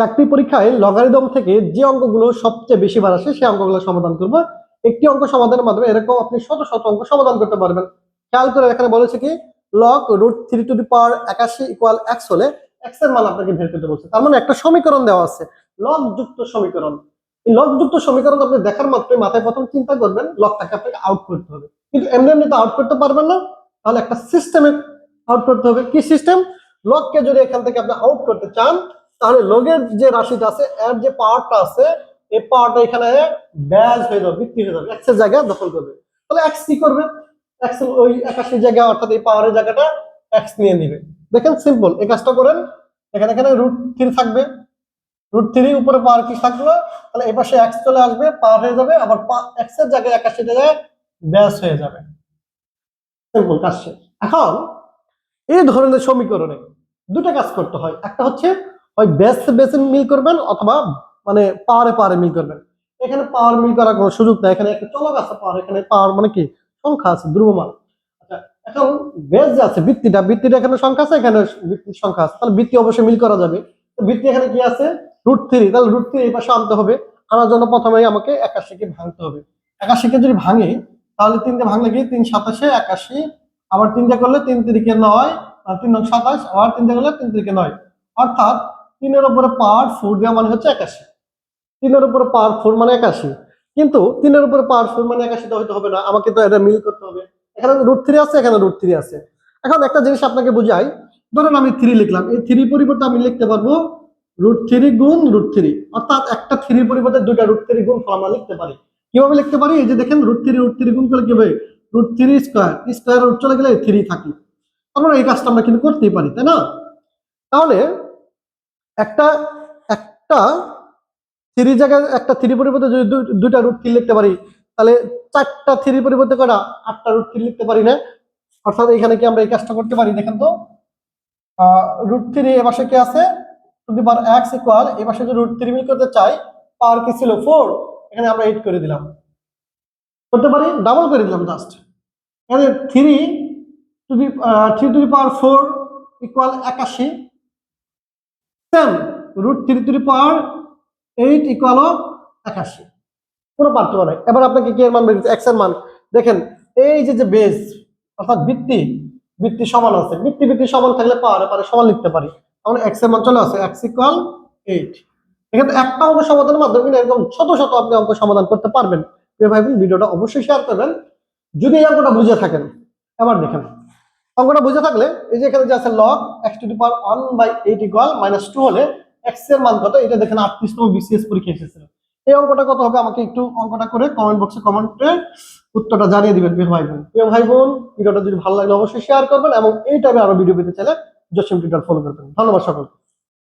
চাকরি পরীক্ষায় লগারিদম থেকে যে অঙ্কগুলো সবচেয়ে বেশি বার আসে সেই অঙ্কগুলো সমাধান করব। একটি অঙ্ক সমাধানের মাধ্যমে এরকম আপনি শত শত অঙ্ক সমাধান করতে পারবেন। খেয়াল করে এখানে বলেছে কি লগ √3 ইকুয়াল এক্স হলে এক্স এর মান আপনাকে বের করতে বলছে। তার মানে একটা সমীকরণ দেওয়া আছে, লগ যুক্ত সমীকরণ। এই লগ যুক্ত সমীকরণ আপনি দেখার মাত্রই মাথায় প্রথম চিন্তা করবেন লগটাকে আপনাকে আউট করতে হবে, কিন্তু এমনি এমনি তো আউট করতে পারবেন না, তাহলে একটা সিস্টেমে আউট করতে হবে। কি সিস্টেম? লগকে যদি এখান থেকে আপনি আউট করতে চান তাহলে লগের যে রাশিটা আছে এর যে পাওয়ারটা আছে এই পাওয়ারটা এখানে ব্যাজ হয়ে যাবে, বৃদ্ধি হয়ে যাবে, এক্স এর জায়গা দখল করবে। তাহলে এক্স কি করবে? এক্স ওই 81 জায়গা অর্থাৎ এই পাওয়ারের জায়গাটা এক্স নিয়ে নিবে। দেখেন সিম্পল, এই কাজটা করেন। এখানে √3 থাকবে, √3 উপরে পাওয়ার কি থাকলো, তাহলে এই পাশে এক্স চলে আসবে, পাওয়ার হয়ে যাবে, আবার এক্স এর জায়গায় 81 জায়গায় ব্যাস হয়ে যাবে। সিম্পল কাজ শেষ। এখন এই ধরনের সমীকরণে দুটো কাজ করতে হয়, একটা হচ্ছে হয় বেসে বেসে মিল করবেন অথবা মানে পাওয়ারে পাওয়ারে মিল করবেন। এখানে পাওয়ার মিল করার কোনো সুযোগ নাই, এখানে একটা চলক আছে পাওয়ার, এখানে পাওয়ার মানে কি সংখ্যা আছে, ধ্রুবমান। আচ্ছা, এখন বেস যে আছে বৃত্তিটা এখানে সংখ্যা আছে, এখানে বৃত্তির সংখ্যা আছে, তাহলে বৃত্তি অবশ্যই মিল করা যাবে। তো বৃত্তি এখানে কি আছে? √3, তাহলে √3 এই পাশে আনতে হবে। আনার জন্য প্রথমেই আমাকে 81 কে ভাঙতে হবে। 81 কে যদি ভাঙি তাহলে 3 দিয়ে ভাঙলে কি 3 7 81, আবার 3 দিয়ে করলে 3 3 9, আর 3 9 27, আবার 3 দিয়ে করলে 3 3 9, অর্থাৎ 3 এর উপরে পাওয়ার 4 দেওয়া মানে হচ্ছে 81। 3 এর উপরে পাওয়ার 4 মানে 81, কিন্তু 3 এর উপরে পাওয়ার 4 মানে 81 হতে হবে না, আমাকে তো এটা মিল করতে হবে। এখানে √3 আছে, এখানে √3 আছে। এখন একটা জিনিস আপনাকে বুঝাই, ধরেন আমি 3 লিখলাম, এই 3 পরিবর্তে আমি লিখতে পারবো √3 গুণ √3, অর্থাৎ একটা 3 পরিবর্তে দুইটা √3 গুণ আমরা লিখতে পারি। কিভাবে লিখতে পারি? এই যে দেখেন √3 গুণ করলে কি হবে? √3 স্কয়ার রুট চলে গেলে 3 থাকলো। আমরা এই কাজটা আমরা কিন্তু করতেই পারি, তাই না? তাহলে একটা একটা 3 জায়গায় একটা 3 পরিবর্তে যদি দুইটা √3 লিখতে পারি, তাহলে চারটা 3 পরিবর্তে করা 8টা √3 লিখতে পারি না? অর্থাৎ এখানে কি আমরা এই কাজটা করতে পারি? দেখেন তো, √3 এ পাশে কি আছে? To the power x equal, এই পাশে যদি √3 মিল করতে চাই, পাওয়ার কি ছিল 4, এখানে আমরা 8 করে দিলাম, করতে পারি, ডাবল করে দিলাম জাস্ট। এখানে 3 to the power 4 equal 81, same √3 to the power 8 equal 81, কোনো পার্থক্য নাই। এবার আপনাকে কি এর মান বের করতে, x এর মান দেখেন, এই যে বেস অর্থাৎ বৃত্তি সমান আছে, বৃত্তি সমান থাকলে পাওয়ারে পারে সমান লিখতে পারি, তাহলে x এর মান চলে আসে x ইকুয়াল 8। এখানে একটা অঙ্ক সমাধানের মাধ্যমে কিন্তু এরকম শত শত আপনি অঙ্ক সমাধান করতে পারবেন। ভাই ভিডিওটা অবশ্যই শেয়ার করবেন যদি এই অঙ্কটা বুঝে থাকেন। এবার দেখেন অঙ্কটা বুঝে থাকলে এই যে এখানে যে আছে log x to the power 1/8 equal -2 হলে x এর মান কত, এটা দেখেন 38তম বিসিএস পরীক্ষা এসেছিল। এই অঙ্কটা কত হবে আমাকে একটু অঙ্কটা করে কমেন্ট বক্সে কমেন্টে উত্তরটা জানিয়ে দিবেন প্রিয় ভাই বোন। ভিডিওটা যদি ভালো লাগলে অবশ্যই শেয়ার করবেন এবং এই টাইপের আরো ভিডিও পেতে চাইলে জসিম টিউটর ফলো করবেন। ধন্যবাদ সকলকে।